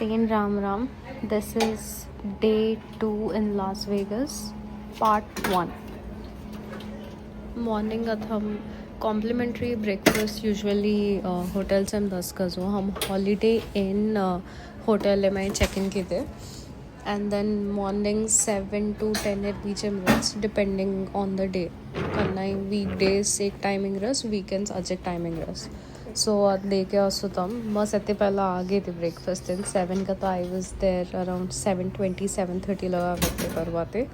Saint Ram Ram. This is day 2 in Las Vegas, part 1. Morning at हम complimentary breakfast usually hotel से हम 10 का जो हम holiday inn hotel में check in किए थे and then morning 7 to 10 at बीच में rest depending on the day करना है weekdays एक timing रस weekends अजक timing रस सो दे के असो तम मैं सत्ते पहला आ गई थी ब्रेकफास्ट इन 7 का तो आई वाज देयर अराउंड 7:20 7:30 लगा वेटे करवाते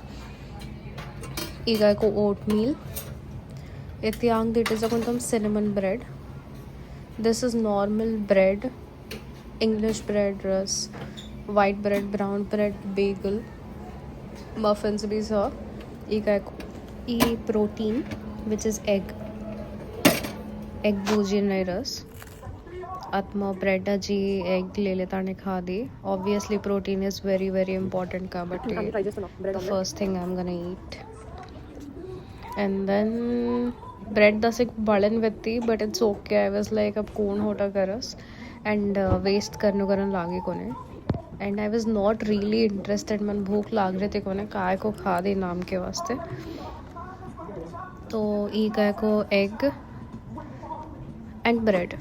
ईगा को ओट मील इतियांग दिट इज अकुन तम cinnamon bread this is normal bread English bread रस white bread brown bread bagel muffins भी सा ईगा ई प्रोटीन विच इज एग भुजिन नहीं रस आत्मा ब्रेड जी एग ले लेता ने खा दी obviously protein is very very important का but the first thing I am gonna eat and then bread दस एक बड़न व्यक्ति but it's okay I was like अब कौन होटा करस एंड वेस्ट करने करन लागे कोने and I was not really interested मन भूख लाग रहे थे कोने काय को खा दे नाम के वास्ते तो ई काय को egg and bread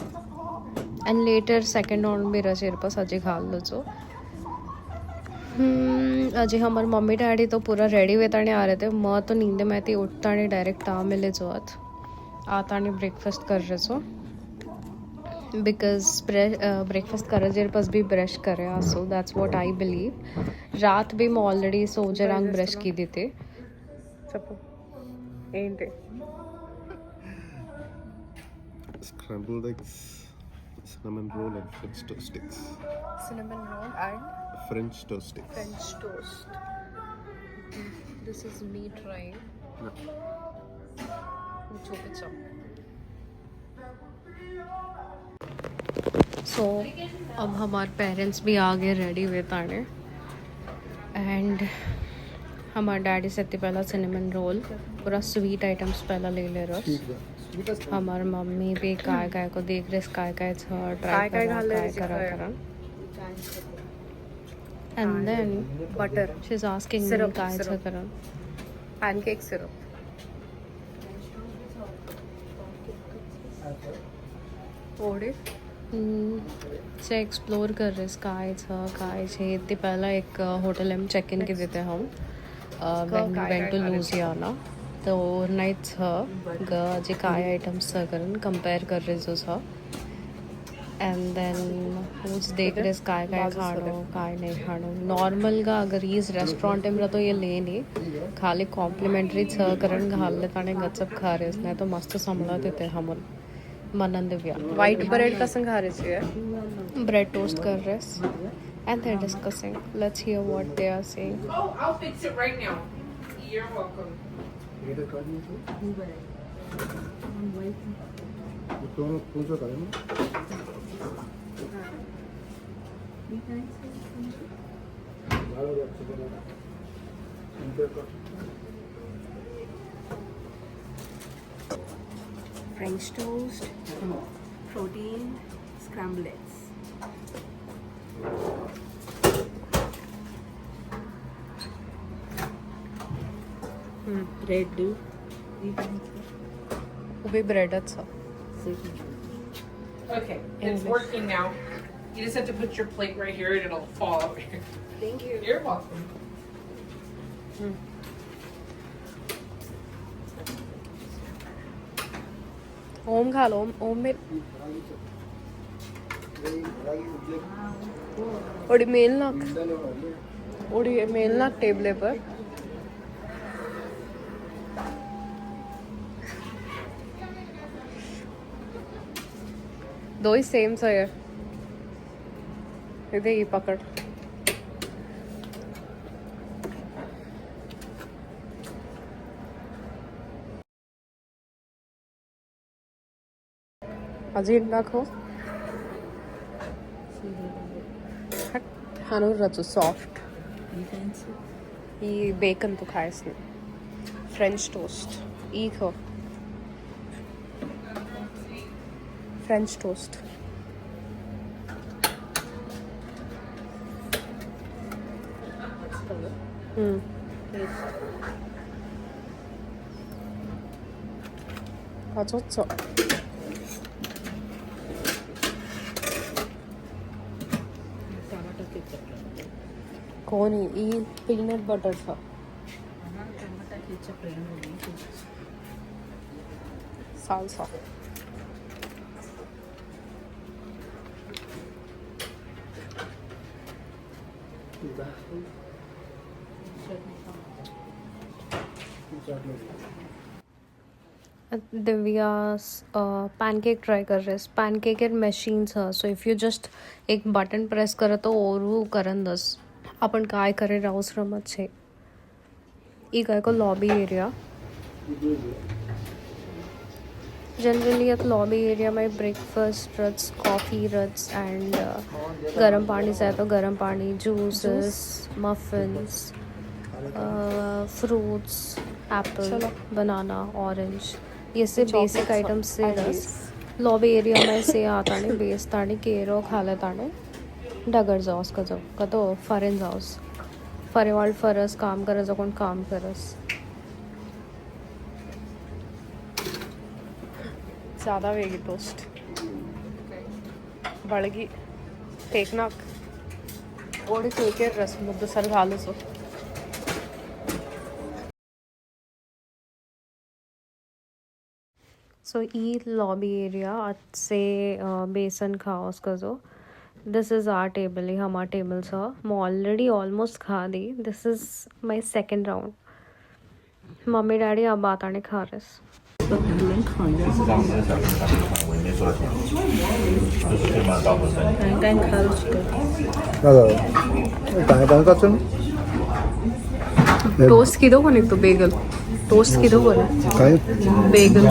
and later second round मेरा चेर पास अजय खा लो जो अजय हमारे मम्मी डैडी तो पूरा रेडी वेताने आ रहे थे मैं तो नींद में थी उठता नहीं डायरेक्ट आ मिले जो आता नहीं ब्रेकफास्ट कर रहे सो बिकॉज ब्रेकफास्ट कर रहे पास भी ब्रश करे so that's what I believe रात भी मैं ऑलरेडी सोचे रंग ब्रश की दी थी Scrambled eggs, cinnamon roll and French toast sticks. Cinnamon roll and French toast sticks. French toast. This is me trying. So अब हमारे पेरेंट्स भी आ गए रेडी हुए ताने एंड हमारे डैडी से पहला सिनेमन रोल पूरा स्वीट आइटम्स पहला ले ले रहा हमार मम्मी भी काय काय को देख रहे काय काय ट्राई करा and then butter she is asking me काय करा पैनकेक सिरप ओडे से एक्सप्लोर कर रहे काय छे इतने पहला एक होटल में चेक इन के देते हम when we went to Louisiana तो ओवरनाइट था जे काय आइटम्स करन कंपेयर कर रहे जो था एंड देन कुछ देख रहे काय काय खानो काय नहीं खानो नॉर्मल का अगर इस रेस्टोरेंट में तो ये ले नहीं खाली कॉम्प्लीमेंट्री छ करन घाल ले ताने गचप खा रहे इसने तो मस्त संभला देते हम मनन दिव्या व्हाइट ब्रेड का संघा रहे छे ब्रेड टोस्ट कर रहे and they're discussing. Let's hear what they are saying. Oh, I'll fix it right now. You're welcome. French toast, protein, scrambled eggs. Bread. वो भी ब्रेड अच्छा Okay, it's working now. You just have to put your plate right here and it'll fall over here. Thank you. You're welcome. ओम खा लो ओम में OD mail नाक table पर दो ही same सा है इधर ये पकड़ अजीब ना खो हानो रचो सॉफ्ट ये बेकन तो खाए इसने फ्रेंच टोस्ट ई खो फ्रेंच टोस्ट 가졌어. कोणी ई पीनट बटर था सालसा दिव्यास पैनकेक ट्राई कर रहे pancake and machines so if you just एक बटन प्रेस करत तो ओरू करंदस आपण काय करे అవసరం છે ఈ को lobby area generally at lobby area में ब्रेकफास्ट रट्स कॉफ़ी रट्स एंड गर्म पानी से तो गर्म पानी juices muffins fruits apple banana orange ये से बेसिक आइटम्स से रस लॉबी एरिया में से आता नहीं बेस तानी केरो खाले ताने डगर जाऊस का जो का तो फरेन जाऊस फरेवाल फरस काम करस जो कोण काम करस ज़्यादा वेगी टोस्ट बड़गी फेकना ओडी केके रस मुद्दे सर घालो सो सो ई लॉबी एरिया से बेसन खाओ उसका जो दिस इज़ आर टेबल ये हमारा टेबल सा मैं ऑलरेडी ऑलमोस्ट खा दी this is my second round mummy daddy अब आता नहीं खा रहे टोस्ट किधर कोने तो बेगल टोस्ट किधर कोने बेगल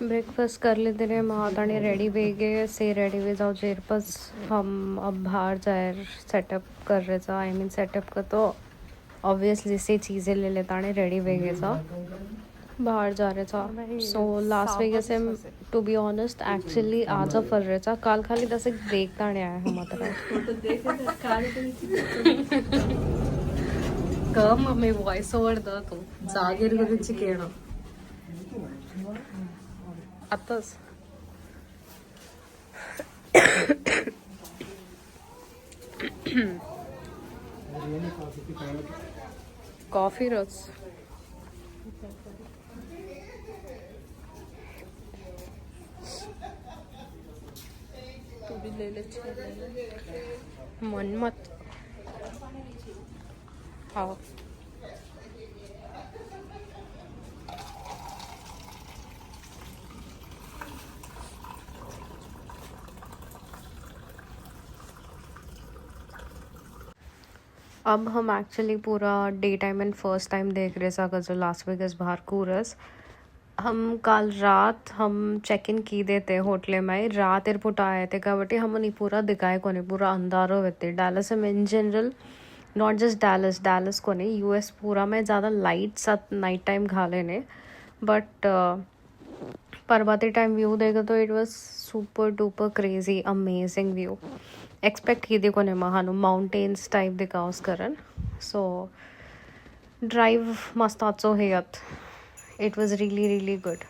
ब्रेकफास्ट कर लेते रहे महातानी रेडी वे गए से रेडी वे जाओ जेर पास हम अब बाहर जाए सेटअप कर रहे था आई मीन सेटअप का तो ऑब्वियसली से चीज़ें ले लेता ने रेडी वे गए था बाहर जा रहे था सो लास्ट वेगस से टू बी ऑनेस्ट एक्चुअली आज फर रहे था काल खाली दस एक देखता नहीं आया हम कम हमें वॉइस ओवर दा तो जागीर गुరించి केळो आताच कॉफी रोज तू भी ले ले मन मत हाँ अब हम एक्चुअली पूरा day time and first time देख रहे सा जो लास वेगस बाहर कूरस हम कल रात हम चेक इन की देते होटल में रात एयरपोर्ट आए थे కాబట్టి हमने पूरा दिखाए कोने पूरा अंधारो होते डैलस में in general not just Dallas को नहीं यूएस पूरा में ज़्यादा लाइट साथ नाइट टाइम खा लेने बट परबाती टाइम व्यू देगा तो it was super duper crazy amazing view expect की देखो ने महानु माउंटेन्स टाइप दिखाओ करन सो ड्राइव मस्त आचो हेयत it was really really good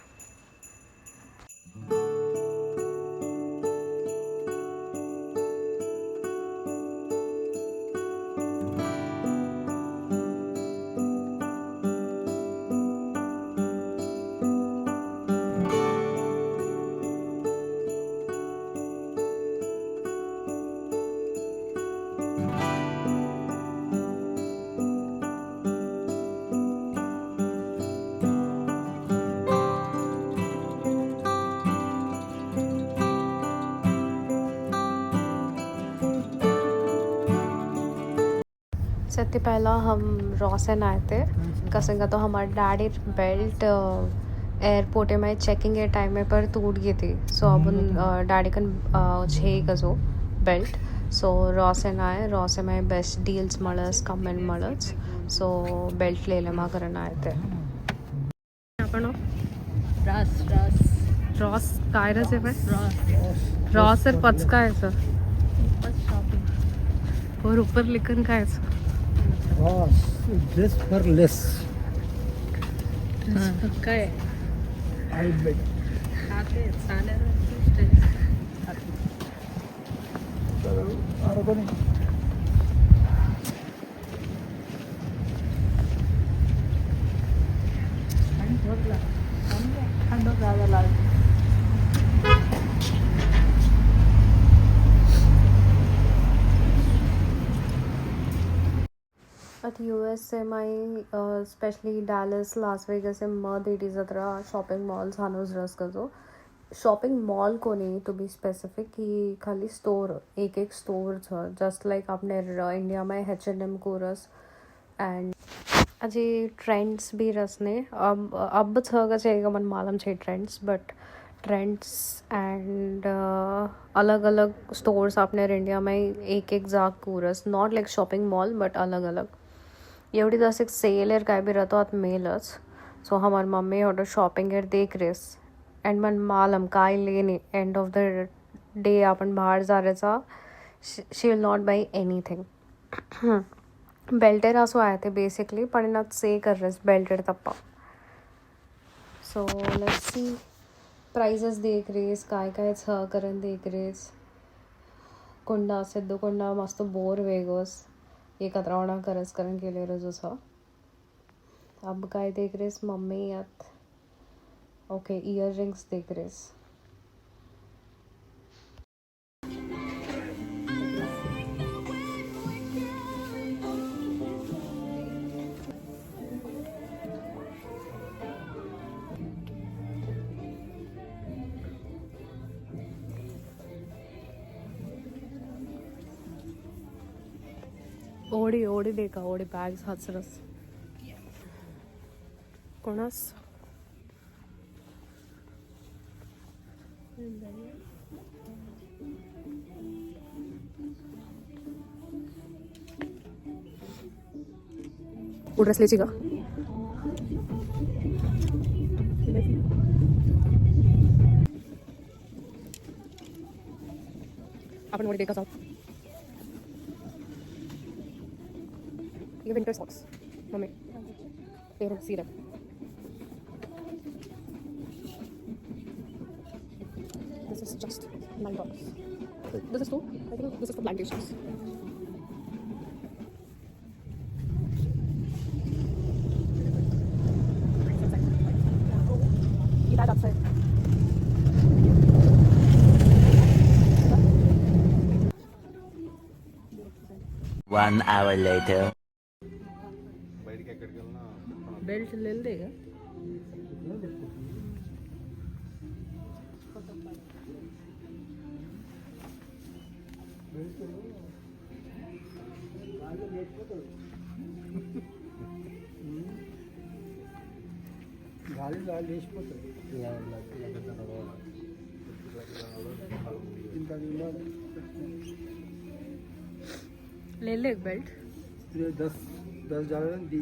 सबसे पहला हम रॉसन आए थे कसंगा तो हमारे डैडी बेल्ट एयरपोर्ट में चेकिंग के टाइम में पर टूट गई थी सो अब डैडी कन छे गजो बेल्ट सो रॉसेन आहे रॉसे मागीर बेस्ट डील्स मळस कमेंट मळच सो बेल्ट लेले मागरन आहे ते आपण रस रस रॉस काय रस आहे रस रॉस er पच काय सर बस शॉपिंग और ऊपर लिखन काय Ross, dress for less. काय I bet. खाते चालेल at USA my specially Dallas Las Vegas मद इट इज अत्र शॉपिंग मॉल्स हानूज रस कजो शॉपिंग मॉल कोनी टू बी स्पेसिफिक कि खाली स्टोर एक एक स्टोर छ जस्ट लाइक आपने इंडिया में H&M को रस एंड अजी ट्रेंड्स भी रसने अब छ गए मन मालूम छे ट्रेंड्स बट ट्रेंड्स एंड अलग अलग स्टोर्स आपने इंडिया में एक एक जाग पूरस not like shopping mall but अलग अलग एवढी दस एक सेल एर काय भी रहतो आत मेलच सो हमार मम्मी ऑर्डर शॉपिंग एर देख रेस एंड मन मालम काय लेने एंड ऑफ द डे आपण बाहेर जारेचा she will not buy anything बेल्टेर असो आहे ते बेसिकली पण ना से कर रेस बेल्टेर तप्पा सो लेट्स सी प्राइजेस देख रेस काय काय छ करन देख रेस कोंडा सिद्धू कोंडा मस्त बोर वेगोस एक अत्रावणा करस करन केले रजो छ अब काय देख रेस मम्मी यात ओके इयर रिंग्स देख रेस ओडी ओडी देखा ओडी बैग्स हसरस कोणास ड्रेस लेची का आपण ओडी देखा साथ ये विंटर सॉक्स मम्मी ये syrup this is just $9 this is too I think this is for plantations keep that outside 1 hour later. బయటికి ఎక్కడికి వెళ్ళినా बेल्ट ले लेगा గాలి గాలి లేచిపోతుంది ఇంకా ले ले एक बेल्ट 10 डॉलर दी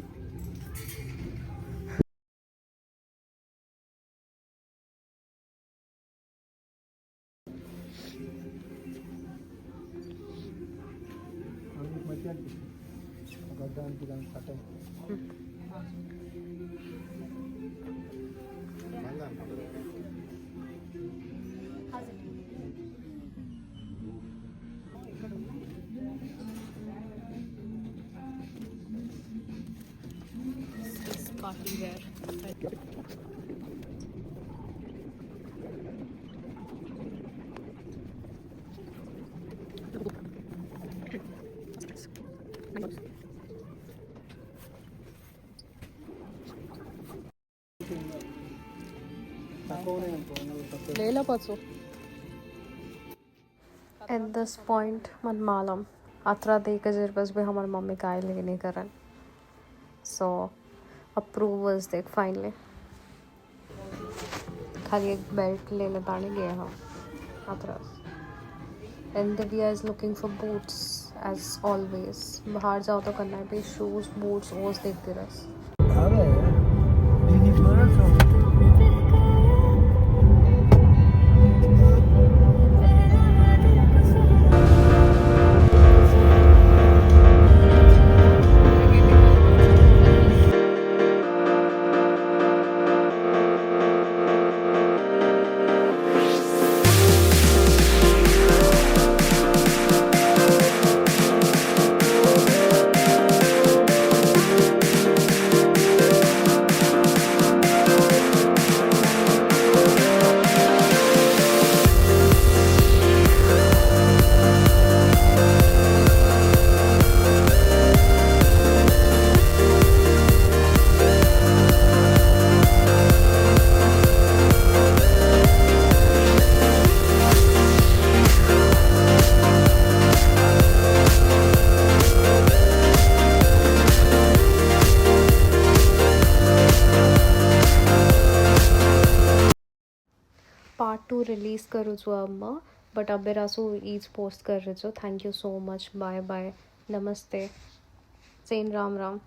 मजा गड्ढा दान कटे బాగా అనుకుంటారు party wear लेला पाचो at this point मन मालूम अतरा देख जर बस भी हमारी मम्मी काय लेने करन सो अप्रूवल्स देख फाइनली खाली एक बेल्ट ले लेता नहीं गया हम अतरा and Divya is looking for boots as always. बाहर जाओ तो करना है पे शूज बूट्स ओज देखते रस. आ रहा है दीदी बड़ा सा પાર્ટ 2 રિલીઝ કરું છું આમાં બટ હવે રાસુ ઈ જ પોસ્ટ કરી છો. Thank you so much. Bye bye. નમસ્તે. સેન રામ રામ.